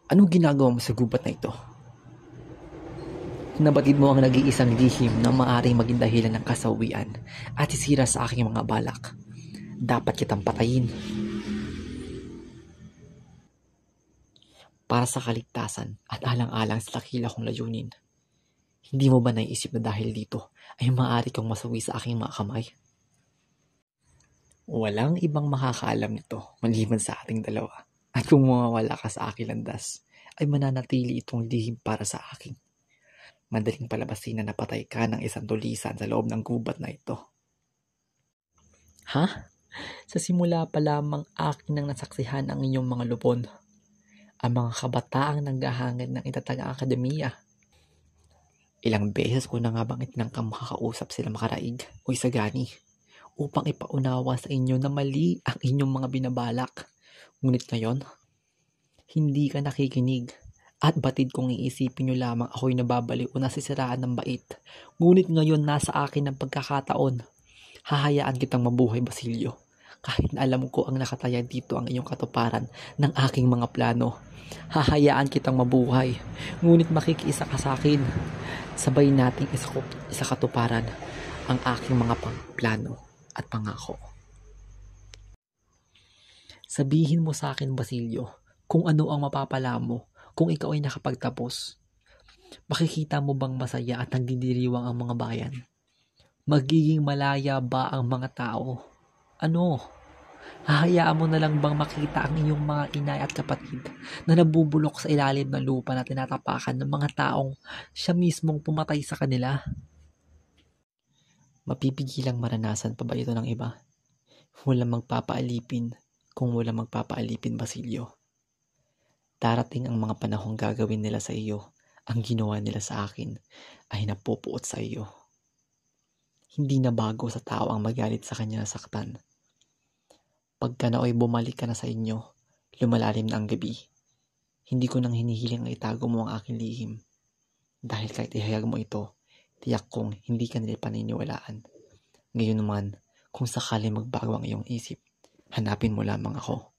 Anong ginagawa mo sa gubat na ito? Nabatid mo ang nag-iisang lihim na maaaring maging dahilan ng kasawian at sisira sa aking mga balak. Dapat kitang patayin. Para sa kaligtasan at alang-alang sa dakila kong layunin. Hindi mo ba naiisip na dahil dito ay maaari kang masawi sa aking mga kamay? Walang ibang makakaalam nito maliban sa ating dalawa. At kung mawawala ka sa aking landas, ay mananatili itong lihim para sa akin. Madaling palabasin na napatay ka ng isang tulisan sa loob ng gubat na ito. Ha? Sa simula pa lamang akin nang nasaksihan ang inyong mga lupon. Ang mga kabataang naghahangad ng itatag ang akademiya. Ilang beses ko na nga bang itinangkang makakausap sila makaraig o isagani upang ipaunawa sa inyo na mali ang inyong mga binabalak. Ngunit ngayon, hindi ka nakikinig at batid kong iisipin nyo lamang ako'y nababaliw o nasisiraan ng bait. Ngunit ngayon nasa akin ang pagkakataon. Hahayaan kitang mabuhay, Basilio. Kahit na alam ko ang nakataya dito ang iyong katuparan ng aking mga plano. Hahayaan kitang mabuhay. Ngunit makikiisa ka sa akin. Sabay nating isa katuparan ang aking mga plano at pangako. Sabihin mo sa akin, Basilio, kung ano ang mapapala mo kung ikaw ay nakapagtapos. Makikita mo bang masaya at nagdidiriwang ang mga bayan? Magiging malaya ba ang mga tao? Ano? Hahayaan mo na lang bang makita ang iyong mga inay at kapatid na nabubulok sa ilalim ng lupa na tinatapakan ng mga taong siya mismong pumatay sa kanila? Mapipigilang maranasan pa ba ito ng iba? Walang magpapaalipin kung walang magpapaalipin, Basilio. Darating ang mga panahong gagawin nila sa iyo ang ginawa nila sa akin ay napupuot sa iyo. Hindi na bago sa tao ang magalit sa kanya na saktan. Pagka naoy bumalik ka na sa inyo, lumalalim na ang gabi. Hindi ko nang hinihiling ang itago mo ang aking lihim. Dahil kahit ihayag mo ito, tiyak kong hindi ka nila paniniwalaan. Ngayon naman, kung sakaling magbago ang iyong isip, hanapin mo lamang ako.